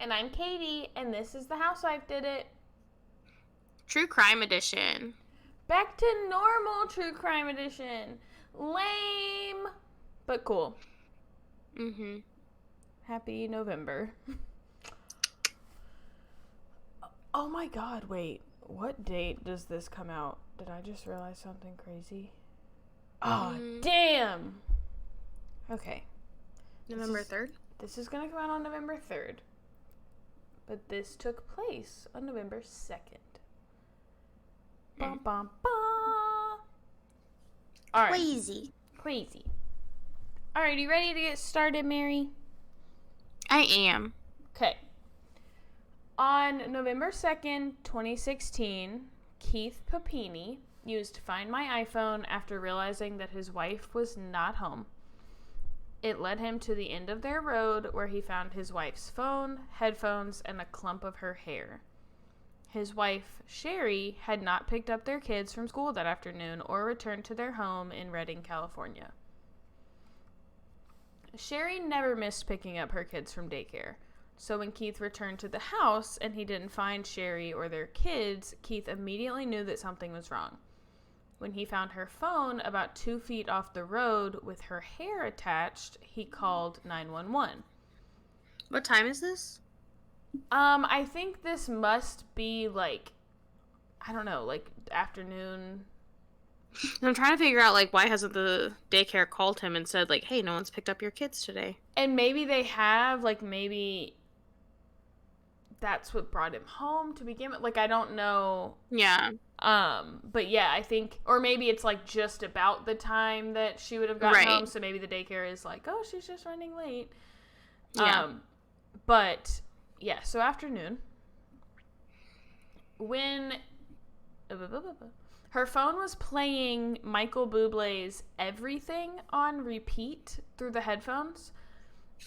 And I'm Katie, and this is The Housewife Did It. True Crime Edition. Back to normal True Crime Edition. Lame, but cool. Mm-hmm. Happy November. Oh my god, wait. What date does this come out? Did I just realize something crazy? Oh, damn! Okay. November 3rd? This is going to come out on November 3rd. But this took place on November 2nd. Bum, bum, bum. All right. Crazy. All right, you ready to get started, Mary? I am. Okay. On November 2nd, 2016, Keith Papini used Find My iPhone after realizing that his wife was not home. It led him to the end of their road where he found his wife's phone, headphones, and a clump of her hair. His wife, Sherri, had not picked up their kids from school that afternoon or returned to their home in Redding, California. Sherri never missed picking up her kids from daycare. So when Keith returned to the house and he didn't find Sherri or their kids, Keith immediately knew that something was wrong. When he found her phone about 2 feet off the road with her hair attached, he called 911. What time is this? I think this must be afternoon. I'm trying to figure out, why hasn't the daycare called him and said, hey, no one's picked up your kids today? And maybe they have, maybe that's what brought him home to begin with. I don't know. Yeah. But yeah, I think, or maybe it's just about the time that she would have gotten home. So maybe the daycare is oh, she's just running late. Yeah. But yeah, so afternoon, when her phone was playing Michael Bublé's Everything on repeat through the headphones,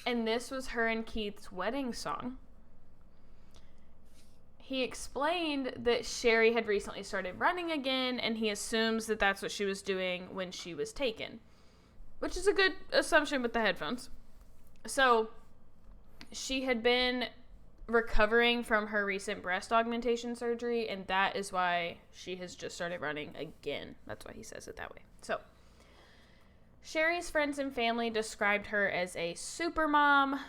and this was her and Keith's wedding song. He explained that Sherri had recently started running again, and he assumes that that's what she was doing when she was taken, which is a good assumption with the headphones. So, she had been recovering from her recent breast augmentation surgery, and that is why she has just started running again. That's why he says it that way. So, Sherri's friends and family described her as a super mom.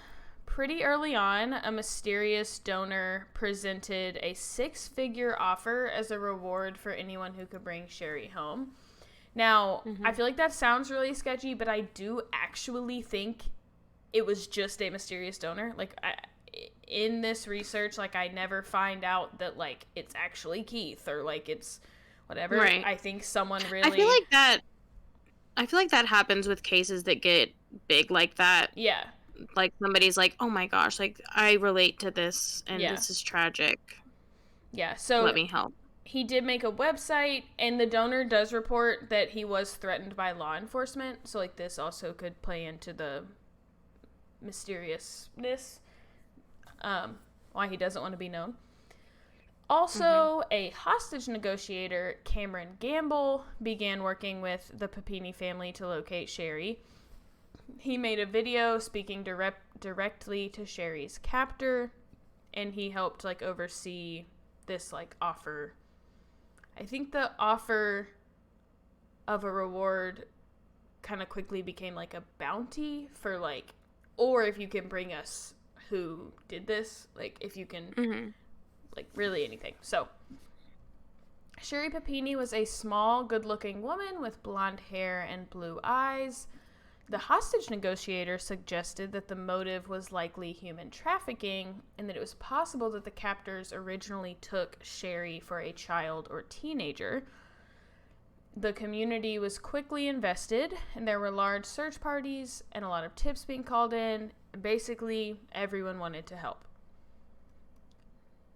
Pretty early on, a mysterious donor presented a 6-figure offer as a reward for anyone who could bring Sherri home. Now, I feel like that sounds really sketchy, but I do actually think it was just a mysterious donor. In this research, I never find out that, it's actually Keith or, it's whatever. Right. I think someone really... I feel like that happens with cases that get big like that. Yeah. Somebody's oh my gosh, I relate to this, and this is tragic. Yeah, so... Let me help. He did make a website, and the donor does report that he was threatened by law enforcement, so, this also could play into the mysteriousness, why he doesn't want to be known. Also, a hostage negotiator, Cameron Gamble, began working with the Papini family to locate Sherri. He made a video speaking directly to Sherri's captor, and he helped, oversee this, offer. I think the offer of a reward kind of quickly became, a bounty for, or if you can bring us who did this, if you can, really anything. So, Sherri Papini was a small, good-looking woman with blonde hair and blue eyes. The hostage negotiator suggested that the motive was likely human trafficking and that it was possible that the captors originally took Sherri for a child or teenager. The community was quickly invested, and there were large search parties and a lot of tips being called in. Basically, everyone wanted to help.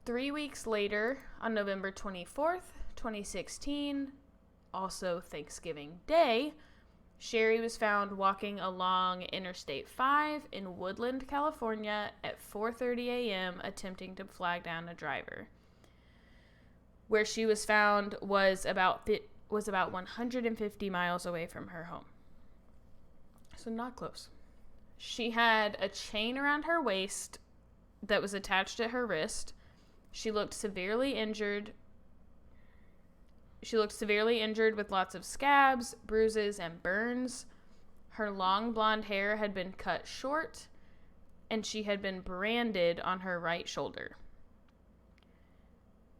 3 weeks later, on November 24th, 2016, also Thanksgiving Day, Sherri was found walking along Interstate 5 in Woodland, California at 4:30 a.m. attempting to flag down a driver. Where she was found was about 150 miles away from her home. So not close. She had a chain around her waist, that was attached at her wrist. She looked severely injured. With lots of scabs, bruises, and burns. Her long blonde hair had been cut short, and she had been branded on her right shoulder.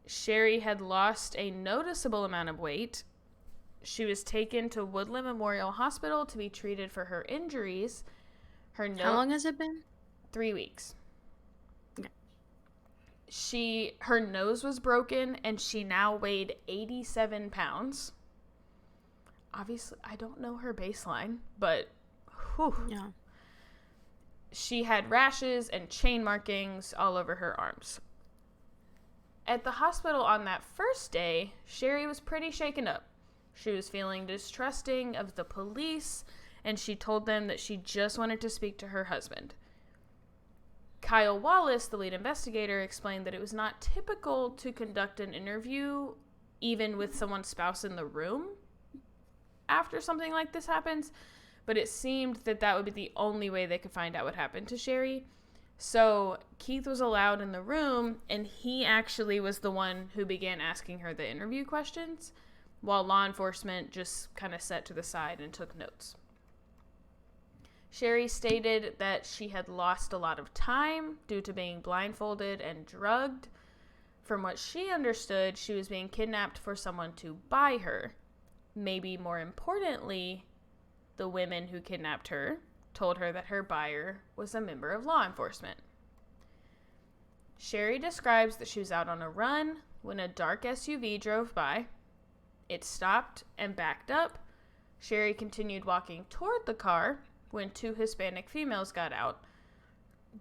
Sherri had lost a noticeable amount of weight. She was taken to Woodland Memorial Hospital to be treated for her injuries. How long has it been? 3 weeks. Okay. Her nose was broken, and she now weighed 87 pounds. Obviously, I don't know her baseline, but whew. Yeah. She had rashes and chain markings all over her arms. At the hospital on that first day, Sherri was pretty shaken up. She was feeling distrusting of the police, and she told them that she just wanted to speak to her husband. Kyle Wallace, the lead investigator, explained that it was not typical to conduct an interview even with someone's spouse in the room after something like this happens, but it seemed that would be the only way they could find out what happened to Sherri. So Keith was allowed in the room, and he actually was the one who began asking her the interview questions, while law enforcement just kind of sat to the side and took notes. Sherri stated that she had lost a lot of time due to being blindfolded and drugged. From what she understood, she was being kidnapped for someone to buy her. Maybe more importantly, the women who kidnapped her told her that her buyer was a member of law enforcement. Sherri describes that she was out on a run when a dark SUV drove by. It stopped and backed up. Sherri continued walking toward the car when 2 Hispanic females got out.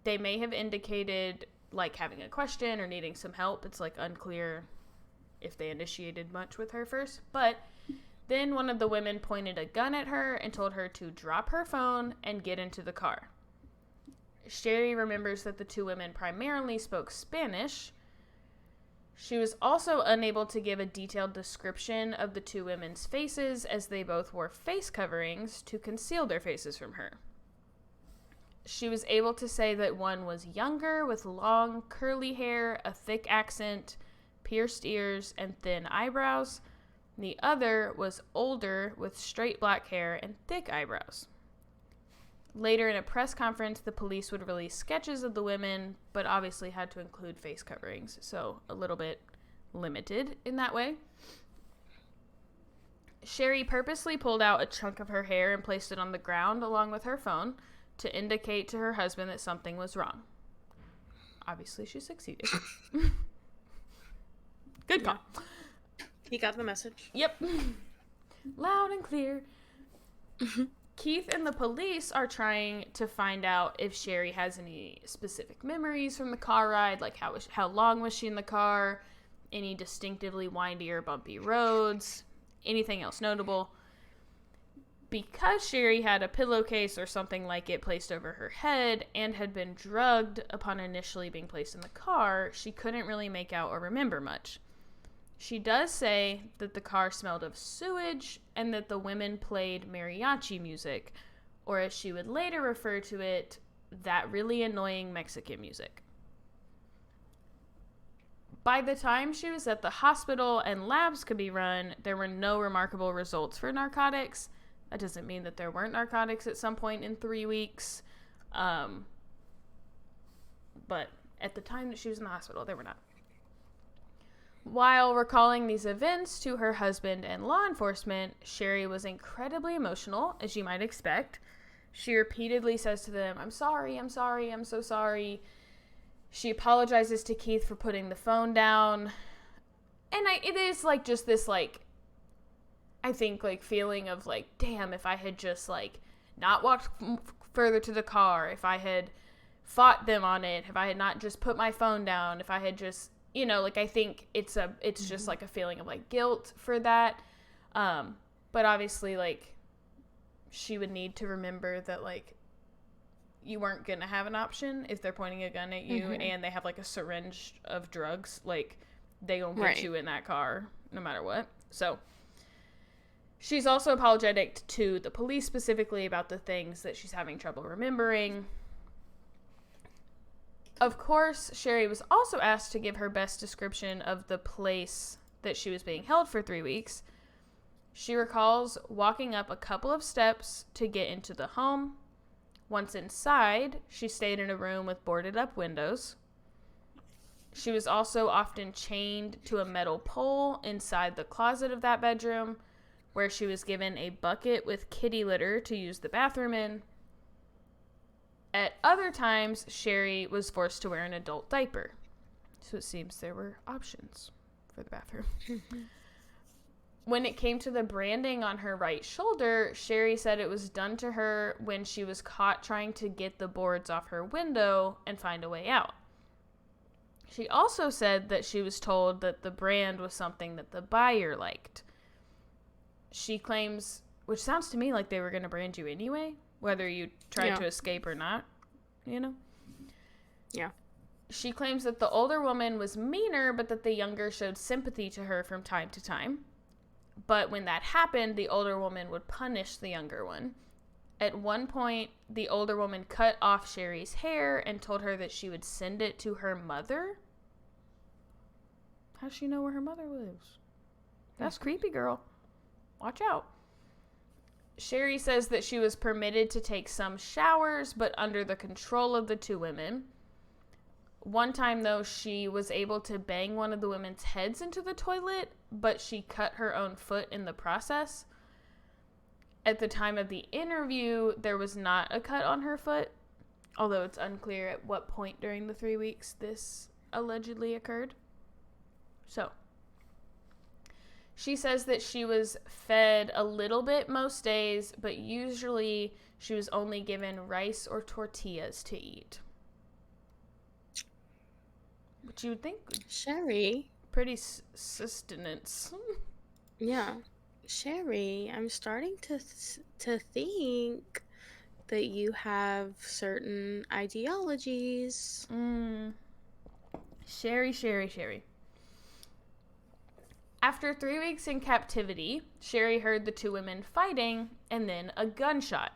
They may have indicated like having a question or needing some help. It's like unclear if they initiated much with her first, but then one of the women pointed a gun at her and told her to drop her phone and get into the car. Sherri remembers that the 2 women primarily spoke Spanish. She was also unable to give a detailed description of the 2 women's faces, as they both wore face coverings to conceal their faces from her. She was able to say that one was younger with long curly hair, a thick accent, pierced ears, and thin eyebrows. The other was older with straight black hair and thick eyebrows. Later in a press conference, the police would release sketches of the women, but obviously had to include face coverings, so a little bit limited in that way. Sherri purposely pulled out a chunk of her hair and placed it on the ground along with her phone to indicate to her husband that something was wrong. Obviously, she succeeded. Good call. Yeah. He got the message. Yep. Loud and clear. Keith and the police are trying to find out if Sherri has any specific memories from the car ride, like how long was she in the car, any distinctively windy or bumpy roads, anything else notable. Because Sherri had a pillowcase or something like it placed over her head and had been drugged upon initially being placed in the car, she couldn't really make out or remember much. She does say that the car smelled of sewage and that the women played mariachi music, or as she would later refer to it, that really annoying Mexican music. By the time she was at the hospital and labs could be run, there were no remarkable results for narcotics. That doesn't mean that there weren't narcotics at some point in 3 weeks. But at the time that she was in the hospital, there were not. While recalling these events to her husband and law enforcement, Sherri was incredibly emotional, as you might expect. She repeatedly says to them, I'm sorry, I'm so sorry. She apologizes to Keith for putting the phone down. And it is like just this like, I think like feeling of like, damn, if I had just like not walked further to the car, if I had fought them on it, if I had not just put my phone down, if I had just, you know, like I think it's just like a feeling of like guilt for that. But obviously like she would need to remember that like you weren't going to have an option if they're pointing a gun at you and they have like a syringe of drugs, like they gonna put you in that car no matter what. So she's also apologetic to the police specifically about the things that she's having trouble remembering. Of course, Sherri was also asked to give her best description of the place that she was being held for 3 weeks. She recalls walking up a couple of steps to get into the home. Once inside, she stayed in a room with boarded up windows. She was also often chained to a metal pole inside the closet of that bedroom, where she was given a bucket with kitty litter to use the bathroom in. At other times, Sherri was forced to wear an adult diaper. So it seems there were options for the bathroom. When it came to the branding on her right shoulder, Sherri said it was done to her when she was caught trying to get the boards off her window and find a way out. She also said that she was told that the brand was something that the buyer liked. She claims, which sounds to me like they were going to brand you anyway, whether you tried to escape or not, you know? Yeah. She claims that the older woman was meaner, but that the younger showed sympathy to her from time to time. But when that happened, the older woman would punish the younger one. At one point, the older woman cut off Sherri's hair and told her that she would send it to her mother. How does she know where her mother lives? That's creepy, girl. Watch out. Sherri says that she was permitted to take some showers, but under the control of the two women. One time, though, she was able to bang one of the women's heads into the toilet, but she cut her own foot in the process. At the time of the interview, there was not a cut on her foot, although it's unclear at what point during the 3 weeks this allegedly occurred. So, she says that she was fed a little bit most days, but usually she was only given rice or tortillas to eat. Which you would think... Sherri. Pretty sustenance. Yeah. Sherri, I'm starting to think that you have certain ideologies. Sherri. After 3 weeks in captivity, Sherri heard the two women fighting and then a gunshot.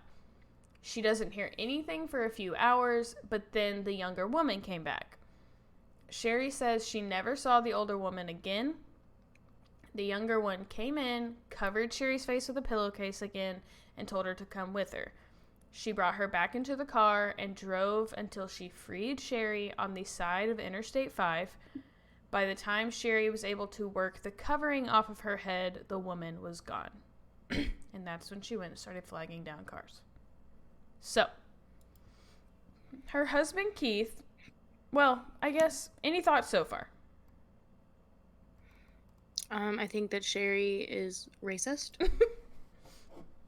She doesn't hear anything for a few hours, but then the younger woman came back. Sherri says she never saw the older woman again. The younger one came in, covered Sherri's face with a pillowcase again, and told her to come with her. She brought her back into the car and drove until she freed Sherri on the side of Interstate 5. By the time Sherri was able to work the covering off of her head, the woman was gone. And that's when she went and started flagging down cars. So, her husband Keith, well, I guess, any thoughts so far? I think that Sherri is racist.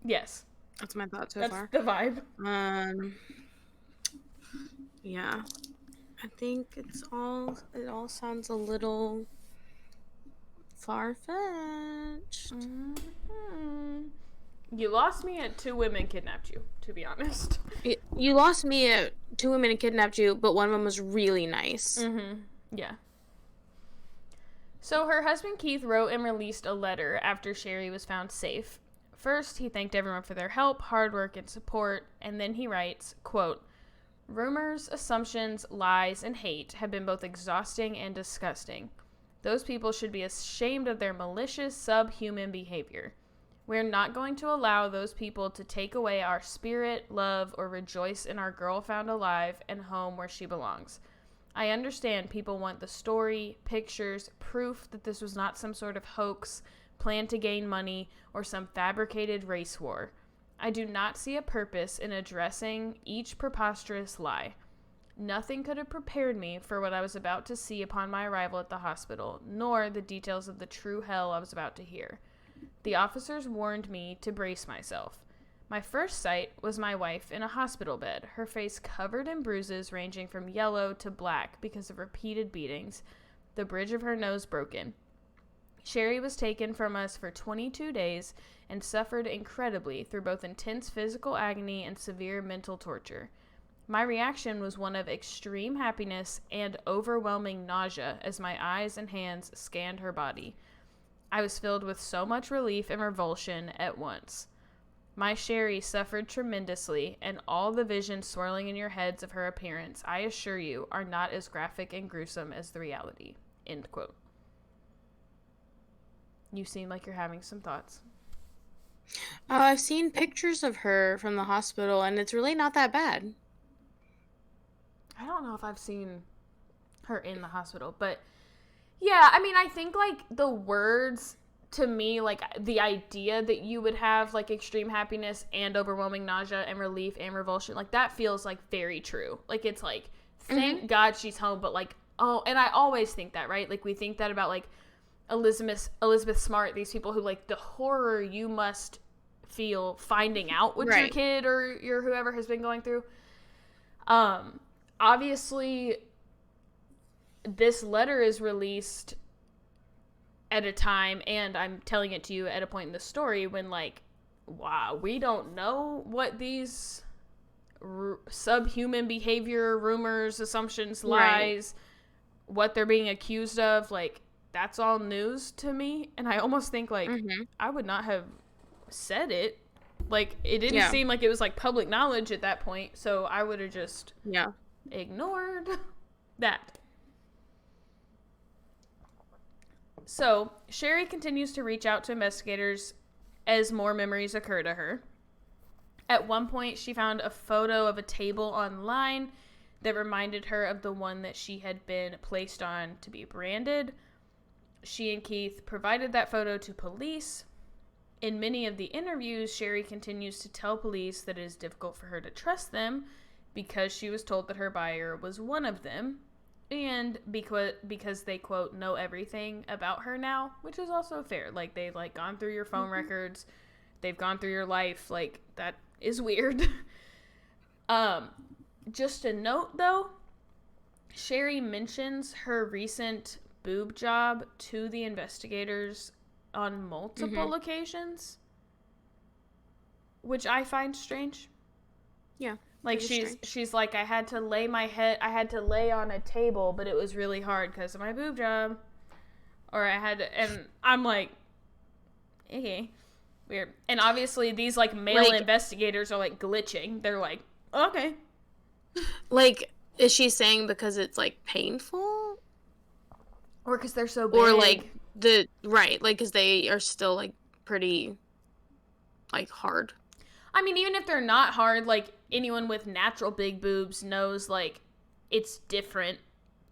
Yes. That's my thought so far. That's the vibe. Yeah. I think it all sounds a little far-fetched. Mm-hmm. You lost me at two women kidnapped you, to be honest. You lost me at two women kidnapped you, but one of them was really nice. Mm-hmm. Yeah. So her husband Keith wrote and released a letter after Sherri was found safe. First, he thanked everyone for their help, hard work, and support, and then he writes, quote, "Rumors, assumptions, lies, and hate have been both exhausting and disgusting. Those people should be ashamed of their malicious, subhuman behavior. We're not going to allow those people to take away our spirit, love, or rejoice in our girl found alive and home where she belongs. I understand people want the story, pictures, proof that this was not some sort of hoax, plan to gain money, or some fabricated race war. I do not see a purpose in addressing each preposterous lie. Nothing could have prepared me for what I was about to see upon my arrival at the hospital, nor the details of the true hell I was about to hear. The officers warned me to brace myself. My first sight was my wife in a hospital bed, her face covered in bruises ranging from yellow to black because of repeated beatings, the bridge of her nose broken. Sherri was taken from us for 22 days and suffered incredibly through both intense physical agony and severe mental torture. My reaction was one of extreme happiness and overwhelming nausea as my eyes and hands scanned her body. I was filled with so much relief and revulsion at once. My Sherri suffered tremendously, and all the visions swirling in your heads of her appearance, I assure you, are not as graphic and gruesome as the reality. End quote. You seem like you're having some thoughts. I've seen pictures of her from the hospital, and it's really not that bad. I don't know if I've seen her in the hospital, but yeah, I mean, I think, like, the words, to me, like, the idea that you would have, like, extreme happiness and overwhelming nausea and relief and revulsion, like, that feels, like, very true. Like, it's like, thank God she's home, but, like, oh, and I always think that, right? Like, we think that about, like, Elizabeth Smart, these people who, like, the horror you must feel finding out what your kid or your whoever has been going through. Obviously, this letter is released at a time, and I'm telling it to you at a point in the story when, like, wow, we don't know what these subhuman behavior, rumors, assumptions, lies, what they're being accused of, like, that's all news to me. And I almost think, like, I would not have said it. Like, it didn't seem like it was, like, public knowledge at that point, so I would have just ignored that. So, Sherri continues to reach out to investigators as more memories occur to her. At one point, she found a photo of a table online that reminded her of the one that she had been placed on to be branded. She and Keith provided that photo to police. In many of the interviews, Sherri continues to tell police that it is difficult for her to trust them because she was told that her buyer was one of them, and because they, quote, know everything about her now, which is also fair. Like, they've, like, gone through your phone records, they've gone through your life, like, that is weird. Just a note, though, Sherri mentions her recent boob job to the investigators on multiple occasions, which I find strange. Yeah. Like, she's like, I had to lay on a table, but it was really hard because of my boob job. Or and I'm like, okay, weird. And obviously these, like, male investigators are, like, glitching. They're like, okay. Like, is she saying because it's, like, painful? Or because they're so big? Or, like, like, because they are still, like, pretty, like, hard. I mean, even if they're not hard, like, anyone with natural big boobs knows, like, it's different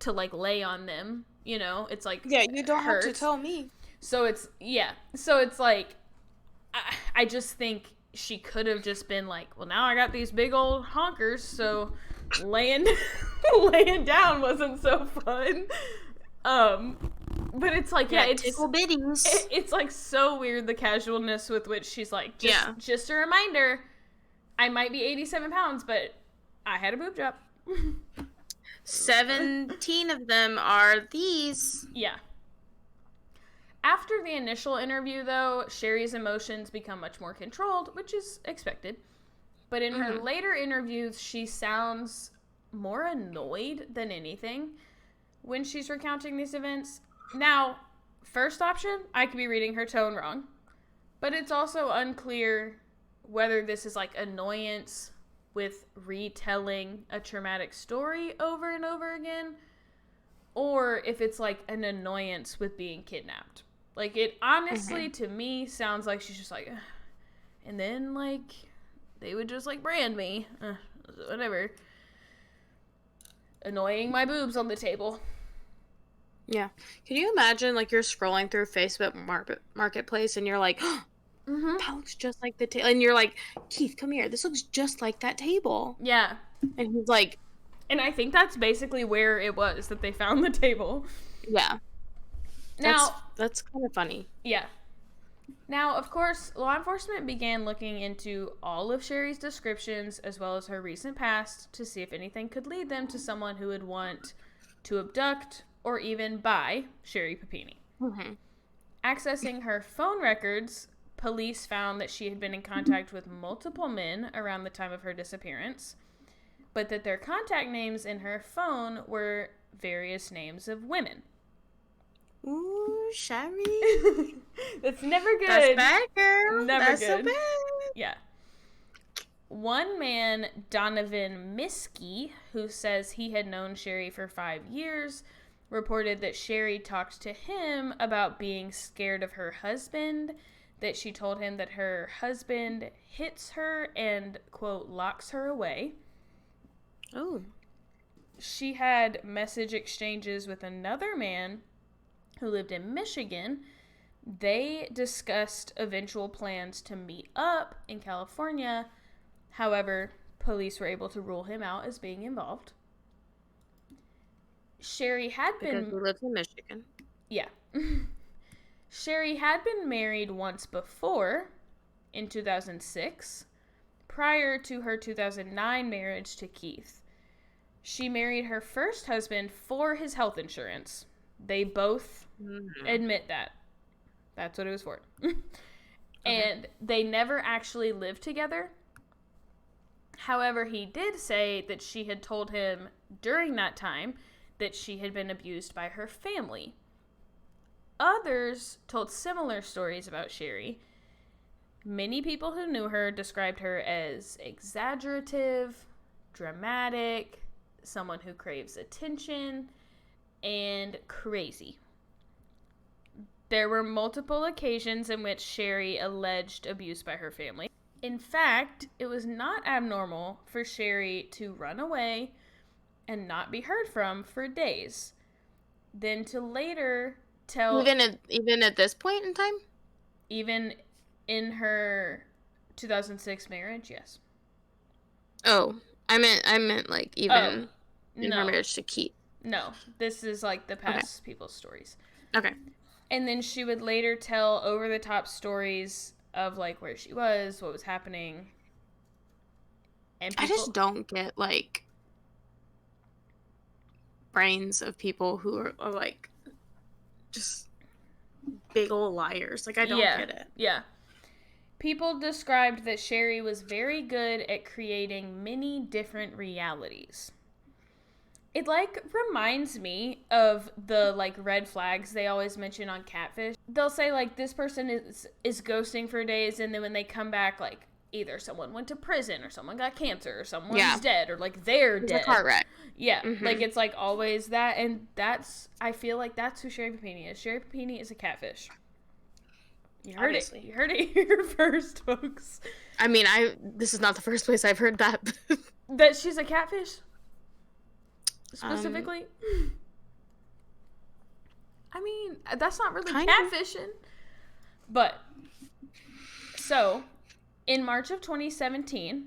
to, like, lay on them, you know? It's, like, yeah, you don't have to tell me. So it's, like, I just think she could have just been like, well, now I got these big old honkers, so laying down wasn't so fun. But it's like, it's tickle bitties. It's like so weird, the casualness with which she's like, just a reminder, I might be 87 pounds, but I had a boob job. 17 of them are these. Yeah. After the initial interview, though, Sherri's emotions become much more controlled, which is expected. But in her later interviews, she sounds more annoyed than anything when she's recounting these events. Now, first option, I could be reading her tone wrong. But it's also unclear whether this is, like, annoyance with retelling a traumatic story over and over again, or if it's, like, an annoyance with being kidnapped. Like, it honestly, to me, sounds like she's just like, ugh. And then, like, they would just, like, brand me. Whatever. Annoying my boobs on the table. Yeah. Can you imagine, like, you're scrolling through Facebook Marketplace and you're like, oh, that looks just like the table. And you're like, Keith, come here. This looks just like that table. Yeah. And he's like... And I think that's basically where it was that they found the table. Yeah. Now... That's kind of funny. Yeah. Now, of course, law enforcement began looking into all of Sherri's descriptions as well as her recent past to see if anything could lead them to someone who would want to abduct or even buy Sherri Papini. Accessing her phone records, police found that she had been in contact with multiple men around the time of her disappearance, but that their contact names in her phone were various names of women. Ooh, Sherri. That's never good. That's bad, girl. Never That's good. so bad. Yeah. One man, Donovan Miskey, who says he had known Sherri for 5 years, reported that Sherri talked to him about being scared of her husband, that she told him that her husband hits her and, quote, locks her away. Oh. She had message exchanges with another man who lived in Michigan. They discussed eventual plans to meet up in California. However, police were able to rule him out as being involved. Sherri had been... Because he lives in Michigan. Yeah. Sherri had been married once before, in 2006, prior to her 2009 marriage to Keith. She married her first husband for his health insurance. They both admit that. That's what it was for. And they never actually lived together. However, he did say that she had told him during that time that she had been abused by her family. Others told similar stories about Sherri. Many people who knew her described her as exaggerative, dramatic, someone who craves attention, and crazy. There were multiple occasions in which Sherri alleged abuse by her family. In fact, it was not abnormal for Sherri to run away and not be heard from for days. Then to later tell... Even at this point in time? Even in her 2006 marriage, yes. Oh, I meant like even in her marriage to Keith. No, this is like the past people's stories. Okay. And then she would later tell over-the-top stories of, like, where she was, what was happening. And I just don't get, like, brains of people who are like, just big old liars. Like, I don't get it. Yeah. People described that Sherri was very good at creating many different realities. It, like, reminds me of the, like, red flags they always mention on Catfish. They'll say, like, this person is ghosting for days, and then when they come back, like, either someone went to prison, or someone got cancer, or someone's dead, or, like, they're dead. It's a car wreck. Yeah, like, it's, like, always that, and I feel like that's who Sherri Papini is. Sherri Papini is a catfish. You heard Obviously. it. You heard it here first, folks. I mean, this is not the first place I've heard that. That she's a catfish? Specifically? I mean, that's not really catfishing. But, so, in March of 2017,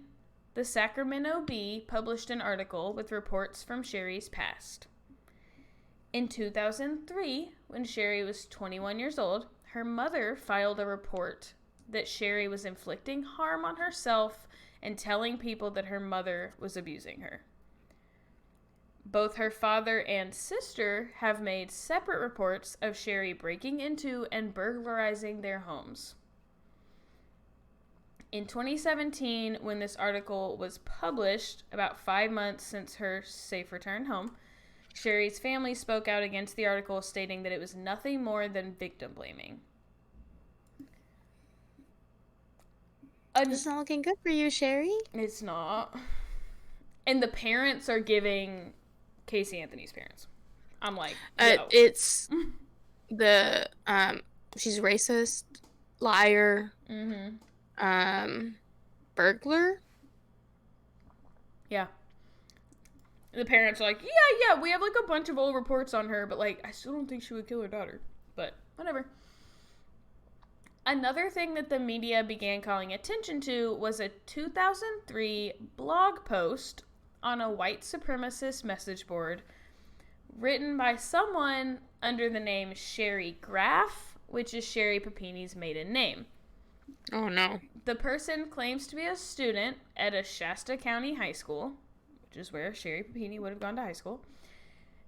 the Sacramento Bee published an article with reports from Sherri's past. In 2003, when Sherri was 21 years old, her mother filed a report that Sherri was inflicting harm on herself and telling people that her mother was abusing her. Both her father and sister have made separate reports of Sherri breaking into and burglarizing their homes. In 2017, when this article was published, about 5 months since her safe return home, Sherri's family spoke out against the article, stating that it was nothing more than victim blaming. It's not looking good for you, Sherri. It's not. And the parents are giving Casey Anthony's parents. I'm like, yo. It's the she's racist, liar, burglar. Yeah. The parents are like, yeah, we have like a bunch of old reports on her, but like, I still don't think she would kill her daughter. But whatever. Another thing that the media began calling attention to was a 2003 blog post on a white supremacist message board written by someone under the name Sherri Graff, which is Sherri Papini's maiden name. Oh, no. The person claims to be a student at a Shasta County high school, which is where Sherri Papini would have gone to high school.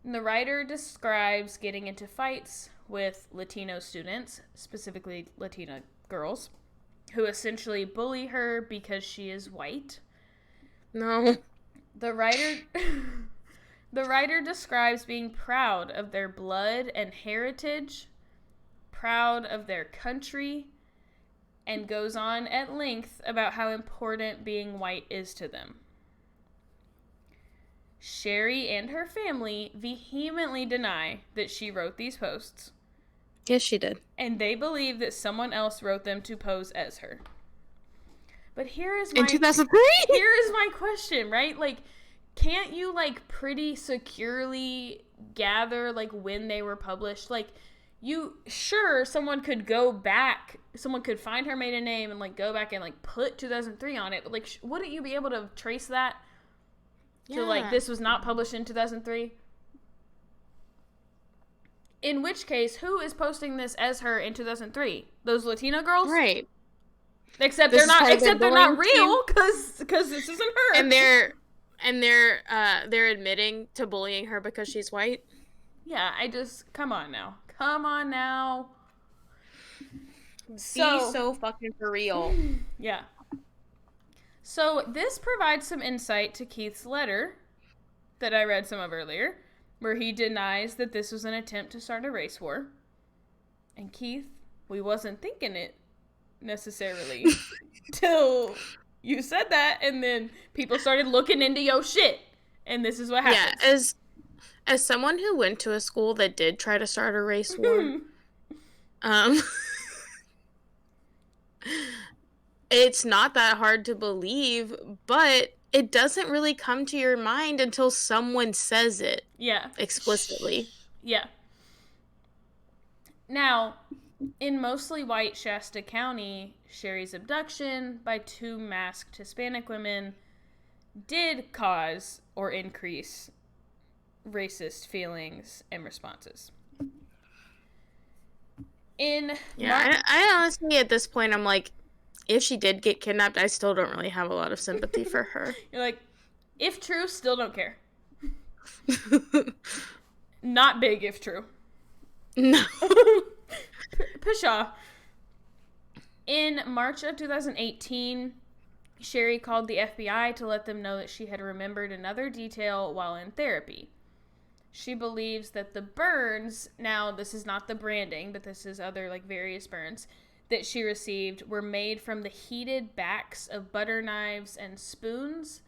And the writer describes getting into fights with Latino students, specifically Latina girls, who essentially bully her because she is white. No. The writer describes being proud of their blood and heritage, proud of their country, and goes on at length about how important being white is to them. Sherri and her family vehemently deny that she wrote these posts. Yes, she did. And they believe that someone else wrote them to pose as her. But in 2003? Here is my question, right? Like, can't you, like, pretty securely gather, like, when they were published? Like, someone could go back, someone could find her maiden name and, like, go back and, like, put 2003 on it. But, like, wouldn't you be able to trace that? So, like, this was not published in 2003? In which case, who is posting this as her in 2003? Those Latino girls? Right. Except they're not real, because this isn't her. And they're admitting to bullying her because she's white? Yeah, come on now. Be so fucking for real. Yeah. So this provides some insight to Keith's letter that I read some of earlier, where he denies that this was an attempt to start a race war. And Keith, we wasn't thinking it necessarily till you said that, and then people started looking into your shit, and this is what happens. Yeah, as someone who went to a school that did try to start a race war, it's not that hard to believe, but it doesn't really come to your mind until someone says it. Yeah. Explicitly. Yeah. Now, in mostly white Shasta County, Sherri's abduction by two masked Hispanic women did cause or increase racist feelings and responses. I honestly, at this point, I'm like, if she did get kidnapped, I still don't really have a lot of sympathy for her. You're like, if true, still don't care. Not big if true. No. Pshaw. In March of 2018, Sherri called the FBI to let them know that she had remembered another detail while in therapy. She believes that the burns, now this is not the branding, but this is other, like, various burns, that she received were made from the heated backs of butter knives and spoons.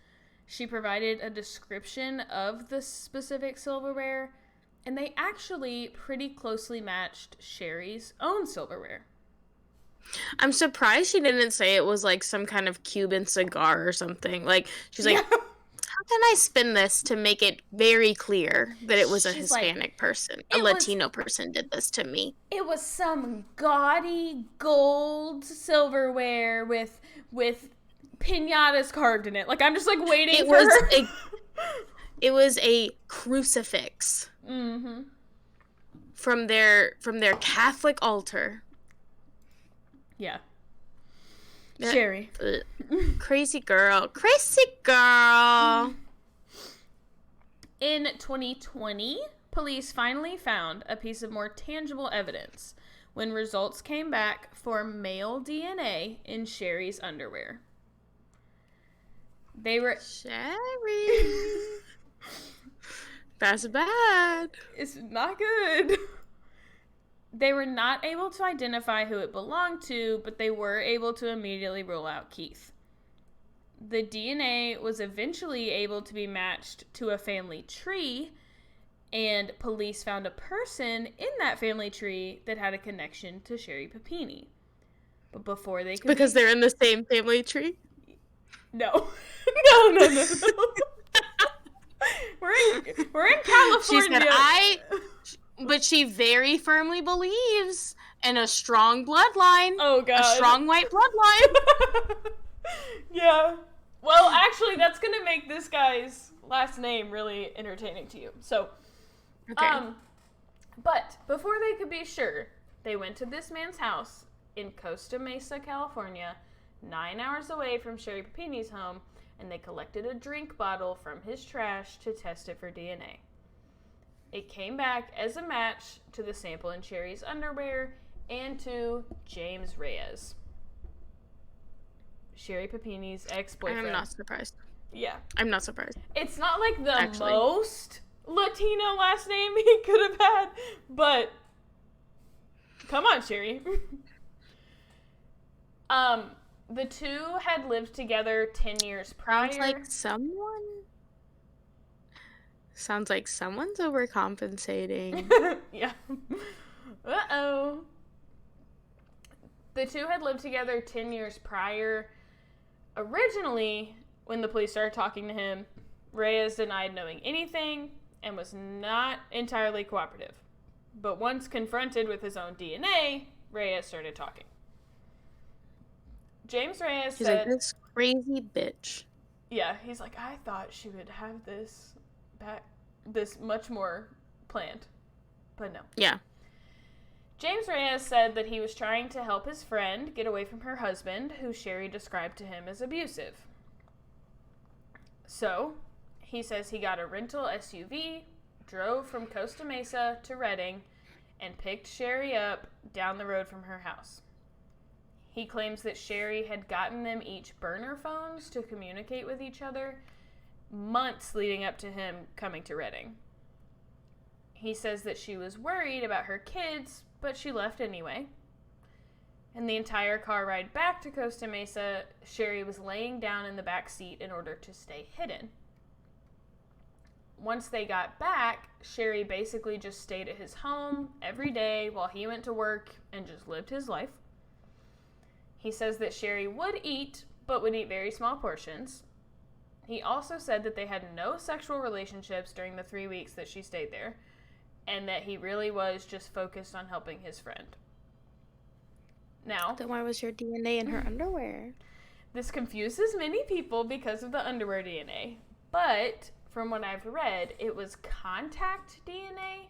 She provided a description of the specific silverware, and they actually pretty closely matched Sherri's own silverware. I'm surprised she didn't say it was, like, some kind of Cuban cigar or something. Like, she's like, how can I spin this to make it very clear that it was a Hispanic person? A Latino person did this to me. It was some gaudy gold silverware with piñatas carved in it. Like, I'm just, like, waiting for her. It was a crucifix. Mm-hmm. From their Catholic altar. Yeah. Sherri. Crazy girl. Crazy girl. In 2020, police finally found a piece of more tangible evidence when results came back for male DNA in Sherri's underwear. They were... Sherri. That's bad. It's not good. They were not able to identify who it belonged to, but they were able to immediately rule out Keith. The DNA was eventually able to be matched to a family tree, and police found a person in that family tree that had a connection to Sherri Papini. But before they could... Because they're in the same family tree? No. No. We're in California. She said, but she very firmly believes in a strong bloodline. Oh, God. A strong white bloodline. Yeah. Well, actually, that's going to make this guy's last name really entertaining to you. So, okay. But before they could be sure, they went to this man's house in Costa Mesa, California, 9 hours away from Sherri Papini's home, and they collected a drink bottle from his trash to test it for DNA. It came back as a match to the sample in Sherri's underwear and to James Reyes, Sherri Papini's ex-boyfriend. I'm not surprised. Yeah. I'm not surprised. It's not like the most Latino last name he could have had, but come on, Sherri. The two had lived together 10 years prior. Sounds like someone's overcompensating. Yeah. Uh-oh. The two had lived together 10 years prior. Originally, when the police started talking to him, Reyes denied knowing anything and was not entirely cooperative. But once confronted with his own DNA, Reyes started talking. James Reyes He's said... like, this crazy bitch. Yeah, he's like, I thought she would have this much more planned. But no. Yeah. James Reyes said that he was trying to help his friend get away from her husband, who Sherri described to him as abusive. So, he says he got a rental SUV, drove from Costa Mesa to Redding, and picked Sherri up down the road from her house. He claims that Sherri had gotten them each burner phones to communicate with each other months leading up to him coming to Redding. He says that she was worried about her kids, but she left anyway. And the entire car ride back to Costa Mesa, Sherri was laying down in the back seat in order to stay hidden. Once they got back, Sherri basically just stayed at his home every day while he went to work and just lived his life. He says that Sherri would eat, but would eat very small portions. He also said that they had no sexual relationships during the 3 weeks that she stayed there, and that he really was just focused on helping his friend. Now, then why was your DNA in her underwear? This confuses many people because of the underwear DNA, but from what I've read, it was contact DNA.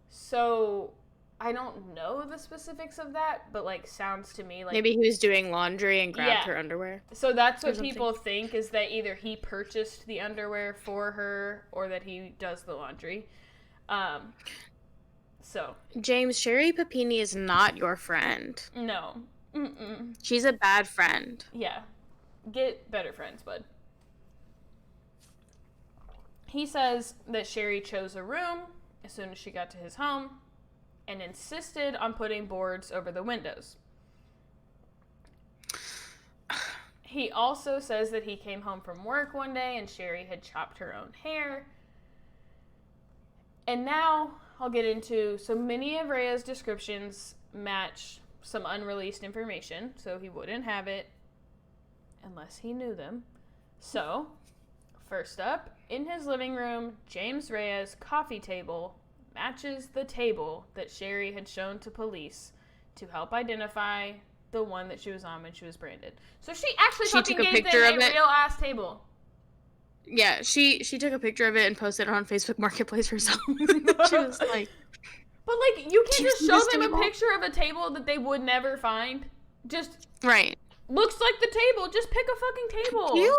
So I don't know the specifics of that, but like sounds to me like maybe he was doing laundry and grabbed her underwear. So that's what people think, is that either he purchased the underwear for her or that he does the laundry. So James, Sherri Papini is not your friend. No. Mm-mm. She's a bad friend. Yeah. Get better friends, bud. He says that Sherri chose a room as soon as she got to his home and insisted on putting boards over the windows. He also says that he came home from work one day and Sherri had chopped her own hair. And now I'll get into, so many of Rhea's descriptions match some unreleased information, so he wouldn't have it unless he knew them. So, first up, in his living room, James Rhea's coffee table matches the table that Sherri had shown to police to help identify the one that she was on when she was branded. So she actually fucking gave them a real-ass table. Yeah, she took a picture of it and posted it on Facebook Marketplace herself. She was like... But, like, you can't just show them a picture of a table that they would never find. Just... Right. Looks like the table. Just pick a fucking table. Can you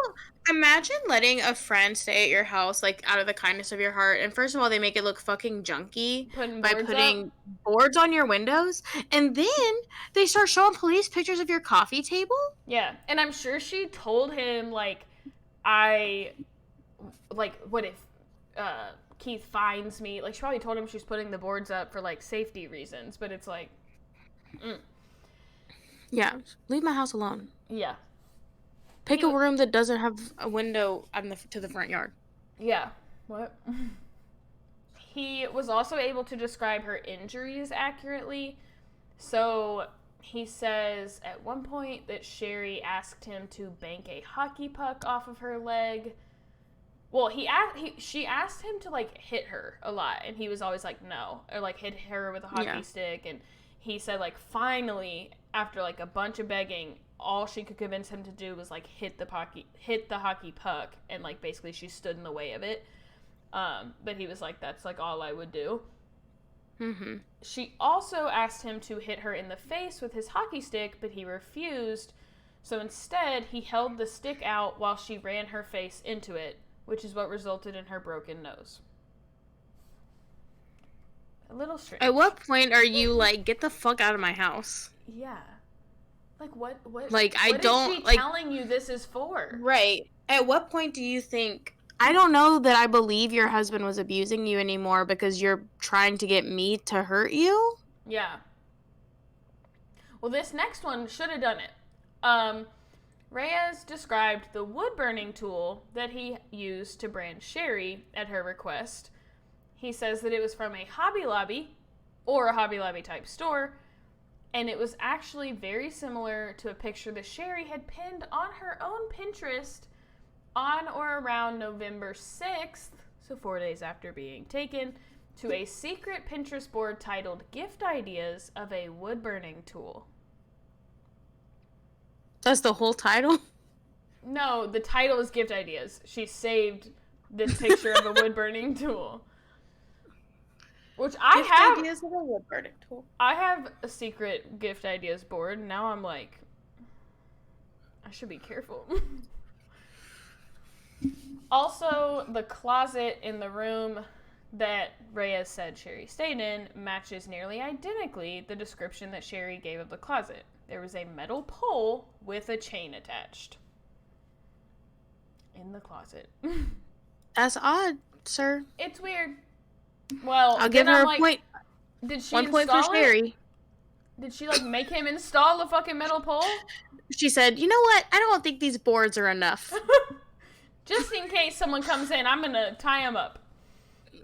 imagine letting a friend stay at your house, like, out of the kindness of your heart? And first of all, they make it look fucking junky by putting boards on your windows. And then they start showing police pictures of your coffee table? Yeah. And I'm sure she told him, like, what if Keith finds me? Like, she probably told him she's putting the boards up for, like, safety reasons. But it's like... Yeah, leave my house alone. Yeah. Pick a room that doesn't have a window to the front yard. Yeah. What? He was also able to describe her injuries accurately. So he says at one point that Sherri asked him to bank a hockey puck off of her leg. Well, she asked him to, like, hit her a lot, and he was always like, no. Or, like, hit her with a hockey stick, and he said, like, finally, after, like, a bunch of begging, all she could convince him to do was, like, hit the hockey puck, and, like, basically she stood in the way of it. But he was like, that's, like, all I would do. Mm-hmm. She also asked him to hit her in the face with his hockey stick, but he refused. So instead, he held the stick out while she ran her face into it, which is what resulted in her broken nose. A little strange. At what point are you like, get the fuck out of my house? Yeah. Like, what like, what is she telling you this is for? Right. At what point do you think, I don't know that I believe your husband was abusing you anymore because you're trying to get me to hurt you? Yeah. Well, this next one should have done it. Reyes described the wood-burning tool that he used to brand Sherri at her request. He says that it was from a Hobby Lobby, or a Hobby Lobby type store, and it was actually very similar to a picture that Sherri had pinned on her own Pinterest on or around November 6th, so 4 days after being taken, to a secret Pinterest board titled Gift Ideas of a Wood-Burning Tool. That's the whole title? No, the title is Gift Ideas. She saved this picture of a wood-burning tool. Which Gift Ideas of a wood-burning tool. I have a secret Gift Ideas board. Now I'm like, I should be careful. Also, the closet in the room that Reyes said Sherri stayed in matches nearly identically the description that Sherri gave of the closet. There was a metal pole with a chain attached in the closet. That's odd, sir. It's weird. Well, I'll give her a point. Did she 1 point for Sherri. Did she make him install a fucking metal pole? She said, "You know what? I don't think these boards are enough. Just in case someone comes in, I'm gonna tie them up.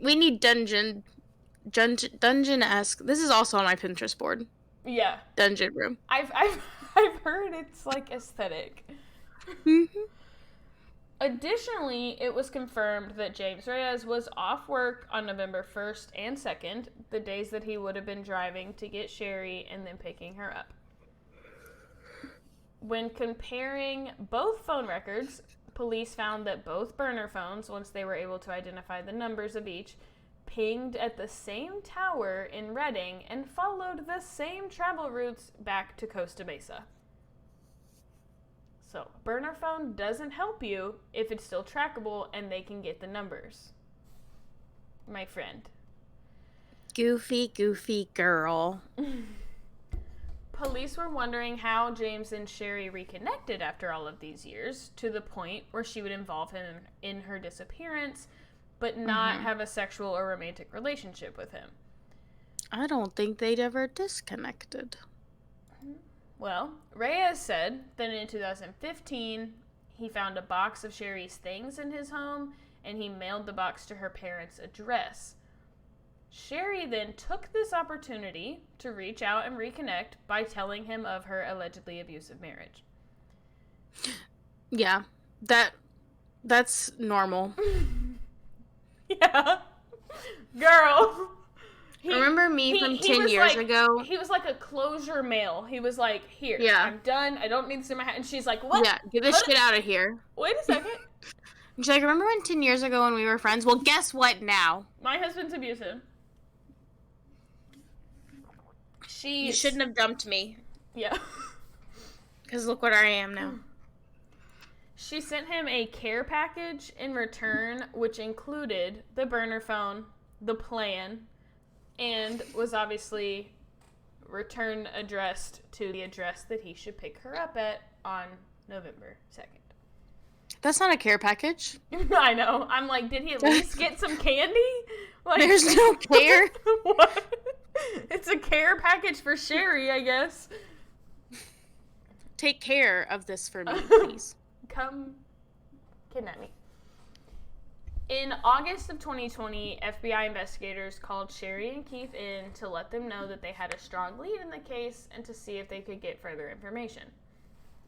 We need dungeon-esque. This is also on my Pinterest board. Yeah. Dungeon room. I've heard it's aesthetic. Mm-hmm. Additionally, it was confirmed that James Reyes was off work on November 1st and 2nd, the days that he would have been driving to get Sherri and then picking her up. When comparing both phone records, police found that both burner phones, once they were able to identify the numbers of each, pinged at the same tower in Redding and followed the same travel routes back to Costa Mesa. So, burner phone doesn't help you if it's still trackable and they can get the numbers. My friend. Goofy girl. Police were wondering how James and Sherri reconnected after all of these years, to the point where she would involve him in her disappearance, but not have a sexual or romantic relationship with him. I don't think they'd ever disconnected. Well, Reyes said that in 2015, he found a box of Sherri's things in his home, and he mailed the box to her parents' address. Sherri then took this opportunity to reach out and reconnect by telling him of her allegedly abusive marriage. Yeah, that's normal. Yeah. Girl. Remember me from 10 years ago? He was like a closure mail. He was like, here, I'm done. I don't need this in my hand. And she's like, what? Yeah, get this shit out of here. Wait a second. She's like, remember when 10 years ago when we were friends? Well, guess what now? My husband's abusive. You shouldn't have dumped me. Yeah. Because look what I am now. She sent him a care package in return, which included the burner phone, the plan, and was obviously return addressed to the address that he should pick her up at on November 2nd. That's not a care package. I know. I'm like, did he at least get some candy? Like, there's no care. What? It's a care package for Sherri, I guess. Take care of this for me, please. Come kidnap me. In August of 2020, FBI investigators called Sherri and Keith in to let them know that they had a strong lead in the case and to see if they could get further information.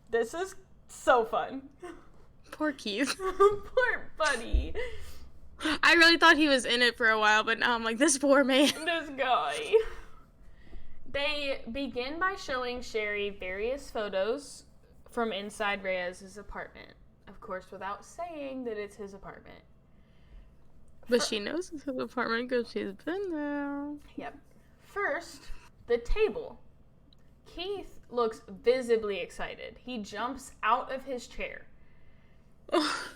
This is so fun. Poor Keith. Poor buddy. I really thought he was in it for a while, but now I'm like, this poor man. This guy. They begin by showing Sherri various photos from inside Reyes' apartment. Of course, without saying that it's his apartment. But she knows it's his apartment because she's been there. Yep. First, the table. Keith looks visibly excited. He jumps out of his chair.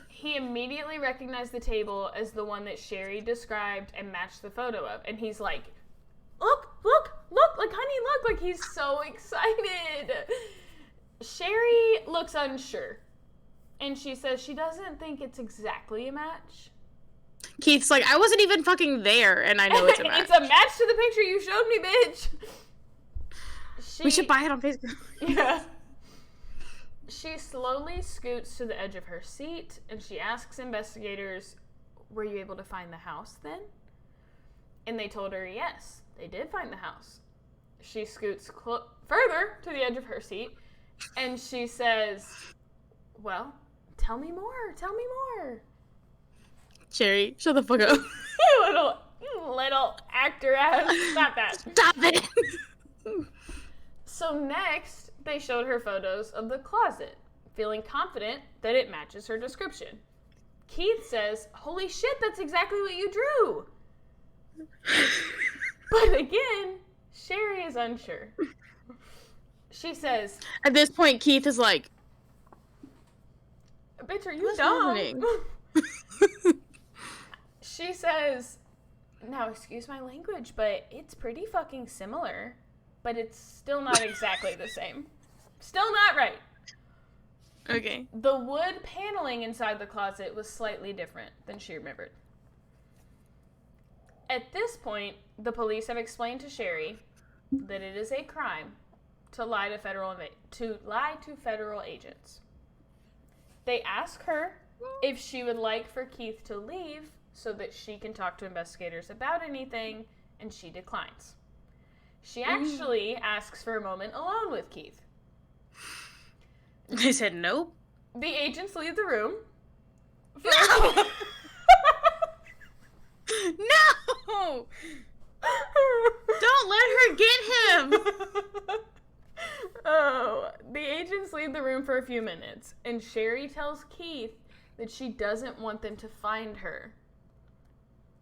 He immediately recognized the table as the one that Sherri described and matched the photo of. And he's like, look, like, honey, look, like, he's so excited. Sherri looks unsure. And she says she doesn't think it's exactly a match. Keith's like, I wasn't even fucking there, and I know it's a match. It's a match to the picture you showed me, bitch. We should buy it on Facebook. Yeah. She slowly scoots to the edge of her seat, and she asks investigators, were you able to find the house then? And they told her, yes, they did find the house. She scoots further to the edge of her seat, and she says, well, tell me more. Sherri, shut the fuck up. you little actor ass. Stop that. Stop it. So next, they showed her photos of the closet, feeling confident that it matches her description. Keith says, holy shit, that's exactly what you drew. But again, Sherri is unsure. She says... At this point, Keith is like... bitch, are you dumb? She says, now excuse my language, but it's pretty fucking similar. But it's still not exactly the same. Still not right. Okay. The wood paneling inside the closet was slightly different than she remembered. At this point, the police have explained to Sherri that it is a crime to lie to federal agents. They ask her if she would like for Keith to leave so that she can talk to investigators about anything, and she declines. She actually asks for a moment alone with Keith. They said nope. The agents leave the room. No! No! Don't let her get him! Oh, the agents leave the room for a few minutes, and Sherri tells Keith that she doesn't want them to find her.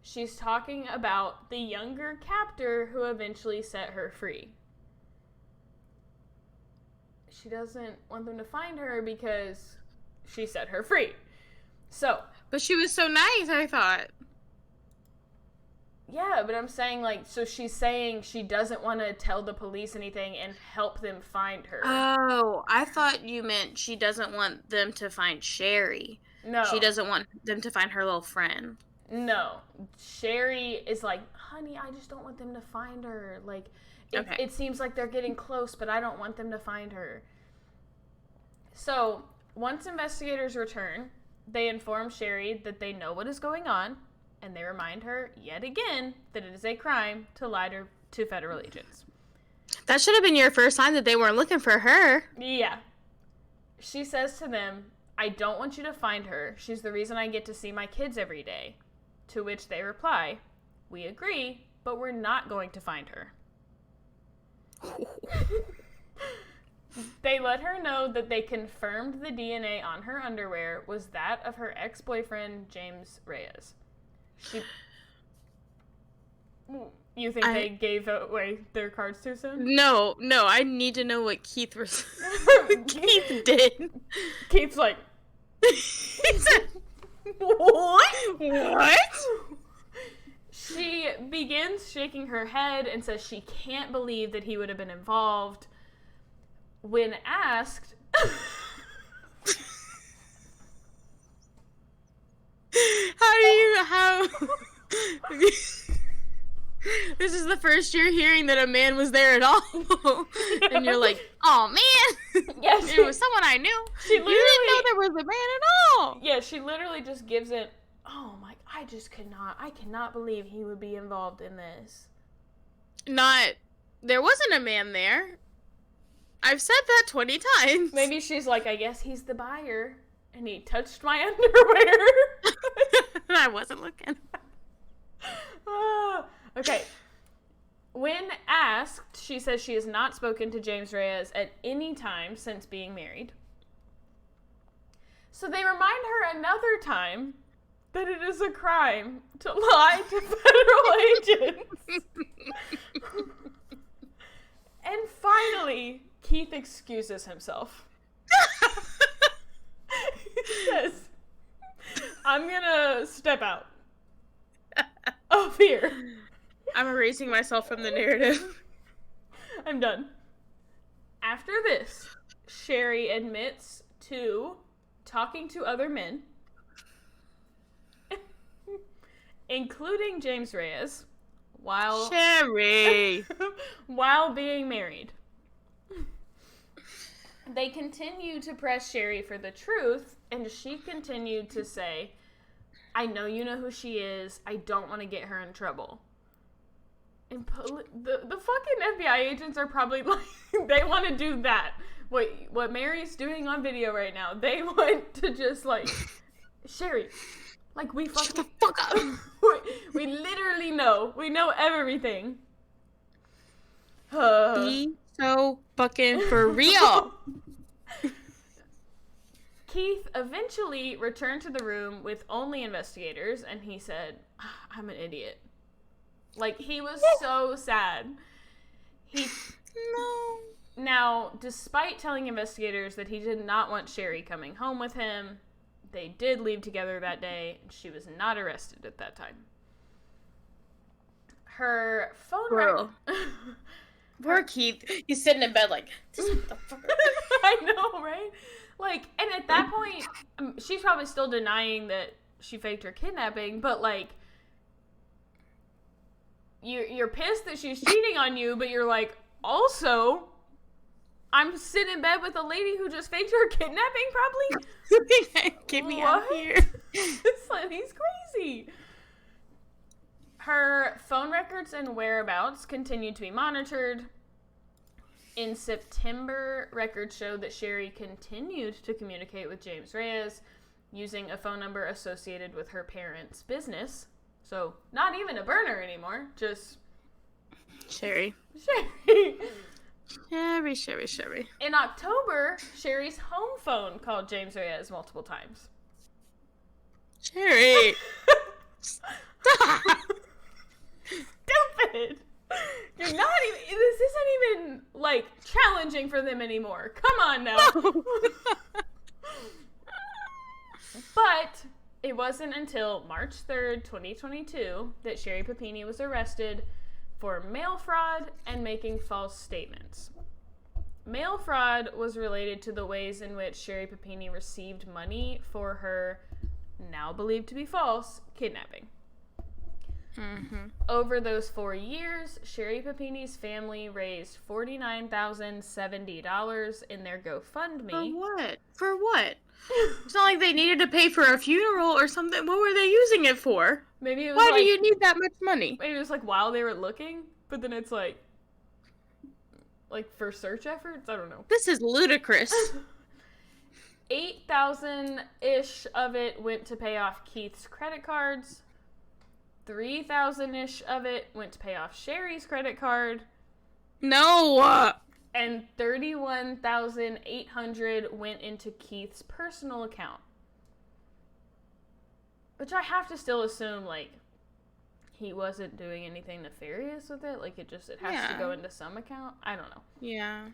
She's talking about the younger captor who eventually set her free. She doesn't want them to find her because she set her free. So. But she was so nice, I thought. Yeah, but I'm saying, like, so she's saying she doesn't want to tell the police anything and help them find her. Oh, I thought you meant she doesn't want them to find Sherri. No. She doesn't want them to find her little friend. No. Sherri is like, honey, I just don't want them to find her. Like, it seems like they're getting close, but I don't want them to find her. So, once investigators return, they inform Sherri that they know what is going on, and they remind her, yet again, that it is a crime to lie to federal agents. That should have been your first sign that they weren't looking for her. Yeah. She says to them, I don't want you to find her. She's the reason I get to see my kids every day. To which they reply, we agree, but we're not going to find her. They let her know that they confirmed the DNA on her underwear was that of her ex-boyfriend, James Reyes. You think they gave away their cards too soon? No, I need to know what Keith Keith did. Keith's like... What? She begins shaking her head and says she can't believe that he would have been involved. When asked... How... This is the first you're hearing that a man was there at all. And you're like, oh man. Yeah, it was someone I knew. You didn't know there was a man at all. Yeah, she literally just gives it, oh my, I cannot believe he would be involved in this. There wasn't a man there. I've said that 20 times. Maybe she's like, I guess he's the buyer, and he touched my underwear. I wasn't looking. Okay. When asked, she says she has not spoken to James Reyes at any time since being married. So they remind her another time that it is a crime to lie to federal agents. And finally, Keith excuses himself. He says, I'm gonna step out of here. I'm erasing myself from the narrative. I'm done. After this, Sherri admits to talking to other men, including James Reyes, while Sherri, while being married. They continued to press Sherri for the truth, and she continued to say, I know you know who she is. I don't want to get her in trouble. And the fucking FBI agents are probably like, they want to do that. What Mary's doing on video right now, they want to just like, Sherri, like we fucking... Shut the fuck up! we literally know. We know everything. Be so fucking for real. Keith eventually returned to the room with only investigators, and he said, I'm an idiot. Like, he was so sad. No. Now, despite telling investigators that he did not want Sherri coming home with him, they did leave together that day, and she was not arrested at that time. Her phone... Poor Keith. He's sitting in bed like, what the fuck? I know, right? Like, and at that point, she's probably still denying that she faked her kidnapping, but like, you're pissed that she's cheating on you, but you're like, also, I'm sitting in bed with a lady who just faked her kidnapping, probably? Get me out of here. This lady's crazy. Her phone records and whereabouts continued to be monitored. In September, records showed that Sherri continued to communicate with James Reyes using a phone number associated with her parents' business. So, not even a burner anymore, just... Sherri. Sherri. In October, Sherri's home phone called James Reyes multiple times. Sherri! Stop! Stupid! You're not even... This isn't even, like, challenging for them anymore. Come on now. But it wasn't until March 3rd, 2022, that Sherri Papini was arrested for mail fraud and making false statements. Mail fraud was related to the ways in which Sherri Papini received money for her, now believed to be false, kidnapping. Mm-hmm. Over those 4 years, Sherri Papini's family raised $49,070 in their GoFundMe. For what? It's not like they needed to pay for a funeral or something. What were they using it for? Maybe it was Why do you need that much money? Maybe it was like while they were looking, but then it's like for search efforts? I don't know. This is ludicrous. 8,000-ish of it went to pay off Keith's credit cards. 3,000-ish of it went to pay off Sherri's credit card. No! And 31,800 went into Keith's personal account. Which I have to still assume, like, he wasn't doing anything nefarious with it. Like, it has to go into some account. I don't know. Yeah.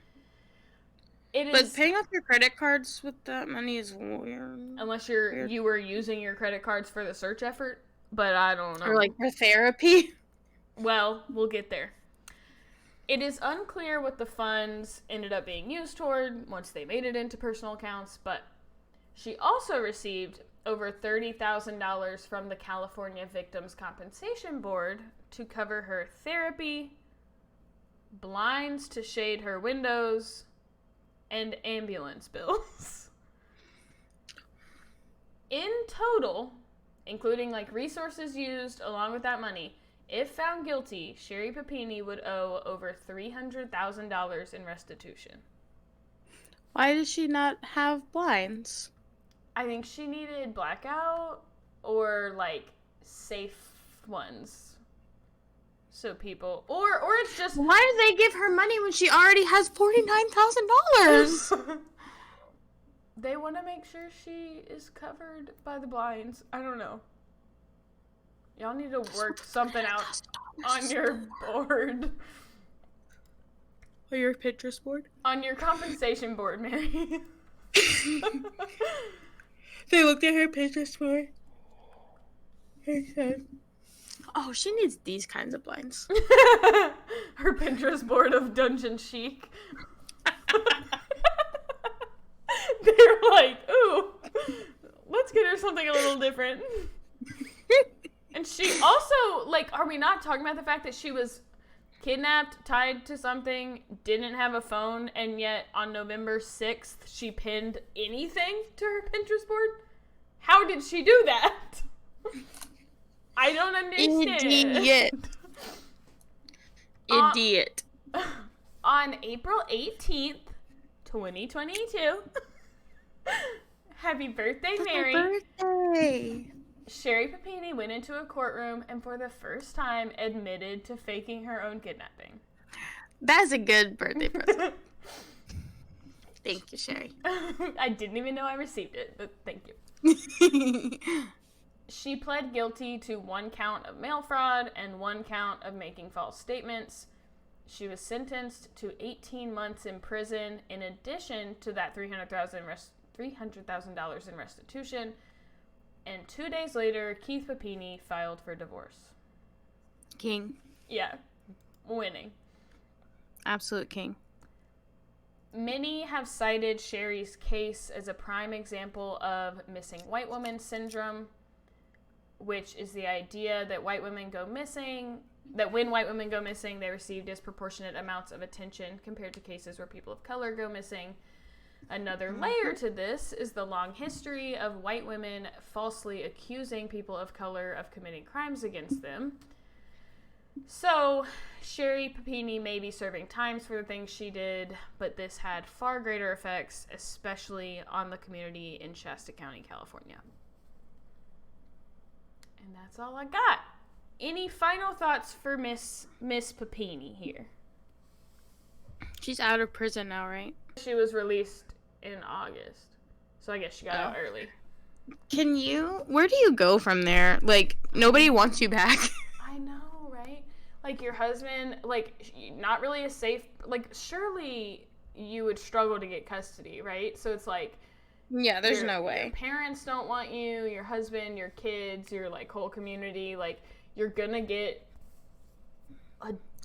But paying off your credit cards with that money is weird. Unless you were using your credit cards for the search effort. But I don't know. Or, like, for therapy. Well, we'll get there. It is unclear what the funds ended up being used toward once they made it into personal accounts, but she also received over $30,000 from the California Victims Compensation Board to cover her therapy, blinds to shade her windows, and ambulance bills. In total, including like resources used along with that money, if found guilty, Sherri Papini would owe over $300,000 in restitution. Why did she not have blinds? I think she needed blackout or like safe ones. So people, or it's just... Why did they give her money when she already has $49,000? They want to make sure she is covered by the blinds. I don't know. Y'all need to work something out on your board. Or your Pinterest board? On your compensation board, Mary. They looked at her Pinterest board and said, oh, she needs these kinds of blinds. Her Pinterest board of Dungeon Chic. They're like, ooh, let's get her something a little different. And she also, like, are we not talking about the fact that she was kidnapped, tied to something, didn't have a phone, and yet on November 6th, she pinned anything to her Pinterest board? How did she do that? I don't understand. Idiot. On April 18th, 2022, happy birthday, Mary. Happy birthday. Sherri Papini went into a courtroom and for the first time admitted to faking her own kidnapping. That's a good birthday present. Thank you, Sherri. I didn't even know I received it, but thank you. She pled guilty to 1 count of mail fraud and 1 count of making false statements. She was sentenced to 18 months in prison in addition to that $300,000 in restitution. And 2 days later, Keith Papini filed for divorce. King. Yeah, winning. Absolute king. Many have cited Sherri's case as a prime example of missing white woman syndrome, which is the idea that white women go missing, that when white women go missing, they receive disproportionate amounts of attention compared to cases where people of color go missing. Another layer to this is the long history of white women falsely accusing people of color of committing crimes against them. So, Sherri Papini may be serving times for the things she did, but this had far greater effects, especially on the community in Shasta County, California. And that's all I got. Any final thoughts for Miss Papini here? She's out of prison now, right? She was released in August, so I guess she got out early. Where do you go from there? Like, nobody wants you back. I know, right? Like, your husband, like, not really a safe, like, surely you would struggle to get custody, right? So it's like, yeah, there's no way. Your parents don't want you, your husband, your kids, your, like, whole community, like, you're gonna get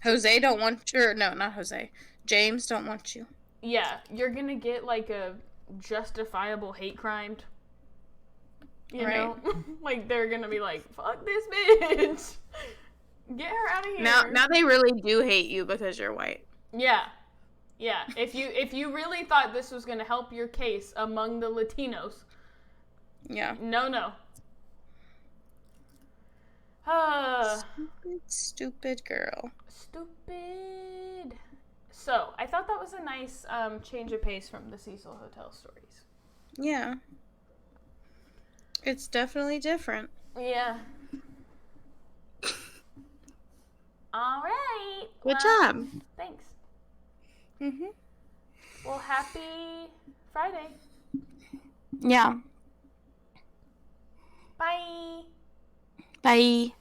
Jose don't want you, no, not Jose. James don't want you. Yeah, you're gonna get, like, a justifiable hate crime. You know? Like, they're gonna be like, fuck this bitch. Get her out of here. Now they really do hate you because you're white. Yeah. Yeah. If you really thought this was gonna help your case among the Latinos. Yeah. No. Stupid girl. Stupid. So, I thought that was a nice change of pace from the Cecil Hotel stories. Yeah. It's definitely different. Yeah. All right. Good job. Thanks. Mm-hmm. Well, happy Friday. Yeah. Bye. Bye.